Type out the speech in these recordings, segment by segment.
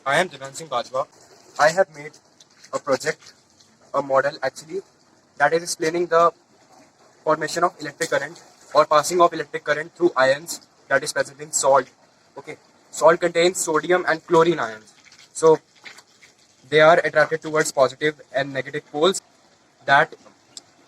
I am Divan Singh Bajwa. I have made a project, a model actually, that is explaining the formation of electric current or passing of electric current through ions that is present in salt. Okay, salt contains sodium and chlorine ions. So they are attracted towards positive and negative poles that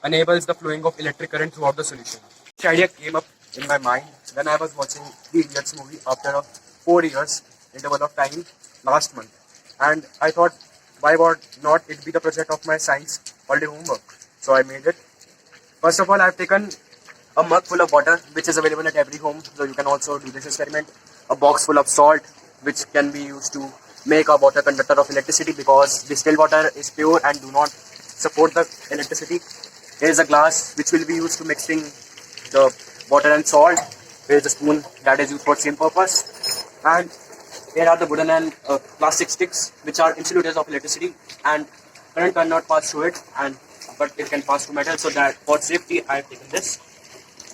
enables the flowing of electric current throughout the solution. This idea came up in my mind when I was watching the Idiots movie after a 4 years interval of time last month. And I thought, why would not it be the project of my science holiday homework? So I made it. First of all, I've taken a mug full of water, which is available at every home, so you can also do this experiment. A box full of salt, which can be used to make a water conductor of electricity because distilled water is pure and do not support the electricity. Here is a glass which will be used to mixing the water and salt. Here is a spoon that is used for same purpose. And here are the wooden and plastic sticks which are insulators of electricity, and current cannot pass through it, but it can pass through metal, so that for safety I have taken this.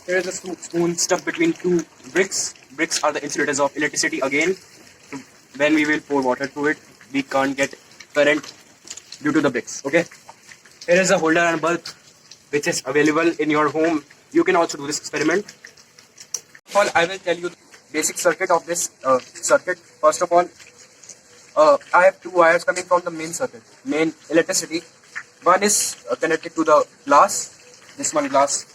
Here is a spoon stuck between two bricks. Bricks are the insulators of electricity again. When we will pour water through it, we can't get current due to the bricks. Okay. Here is a holder and bulb which is available in your home. You can also do this experiment. First of all, I will tell you the basic circuit of this circuit. First of all, I have two wires coming from the main circuit, main electricity. One is connected to the glass, this one glass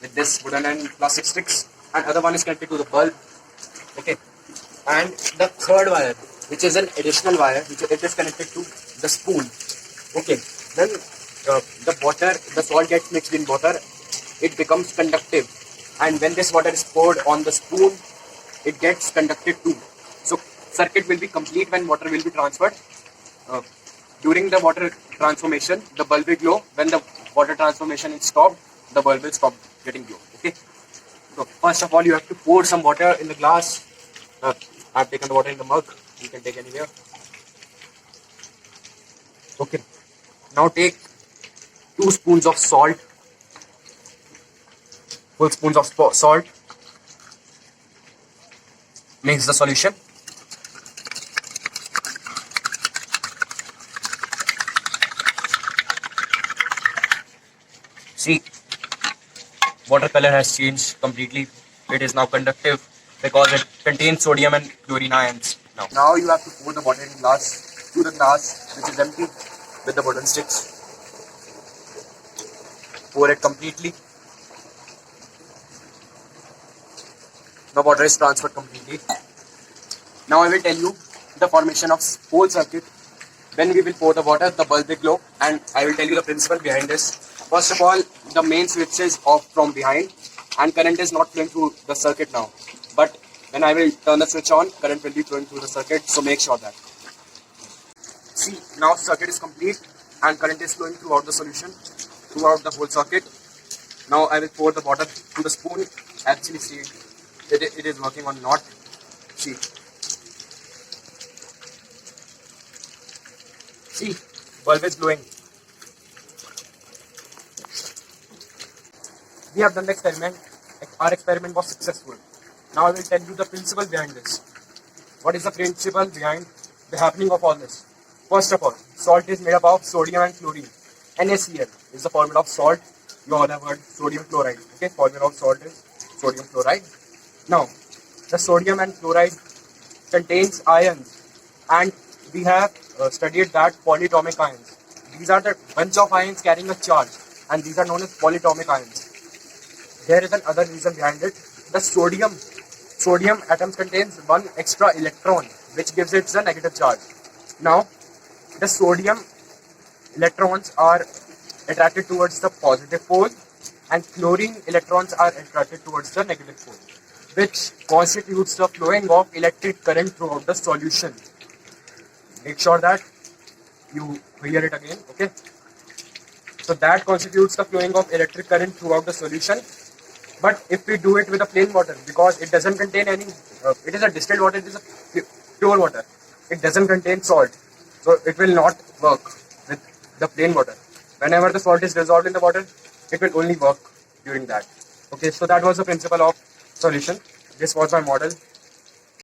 with this wooden and plastic sticks, and other one is connected to the bulb. Okay, and the third wire, which is an additional wire, which it is connected to the spoon. Okay, then the salt gets mixed in water, it becomes conductive, and when this water is poured on the spoon, it gets conducted too. So circuit will be complete when water will be transferred. During the water transformation, the bulb will glow. When the water transformation is stopped, the bulb will stop getting glow. Okay. So first of all, you have to pour some water in the glass. I've taken the water in the mug. You can take anywhere. Okay. Now take 2 spoons of salt. Full spoons of salt. Mix the solution. See, water color has changed completely. It is now conductive because it contains sodium and chlorine ions. Now you have to pour the water in glass to the glass which is empty with the wooden sticks. Pour it completely. The water is transferred completely. Now I will tell you the formation of whole circuit. When we will pour the water, the bulb will glow, and I will tell you the principle behind this. First of all, the main switch is off from behind and current is not flowing through the circuit now. But when I will turn the switch on, current will be flowing through the circuit, so make sure that. See, now circuit is complete and current is flowing throughout the solution, throughout the whole circuit. Now I will pour the water to the spoon. Actually, see, it is working or not. See, bulb is glowing. We have done the experiment. Our experiment was successful. Now I will tell you the principle behind this. What is the principle behind the happening of all this? First of all, salt is made up of sodium and chlorine. NaCl is the formula of salt. You all have heard sodium chloride. Okay, formula of salt is sodium chloride. Now, the sodium and chloride contains ions, and we have studied that polyatomic ions. These are the bunch of ions carrying a charge, and these are known as polyatomic ions. There is another reason behind it. The sodium atoms contains one extra electron, which gives it the negative charge. Now, the sodium electrons are attracted towards the positive pole, and chlorine electrons are attracted towards the negative pole, which constitutes the flowing of electric current throughout the solution. Make sure that you hear it again, okay? So that constitutes the flowing of electric current throughout the solution. But if we do it with a plain water, because it doesn't contain any, it is a distilled water, it is a pure water. It doesn't contain salt, so it will not work with the plain water. Whenever the salt is dissolved in the water, it will only work during that. Okay, so that was the principle of solution. This was my model.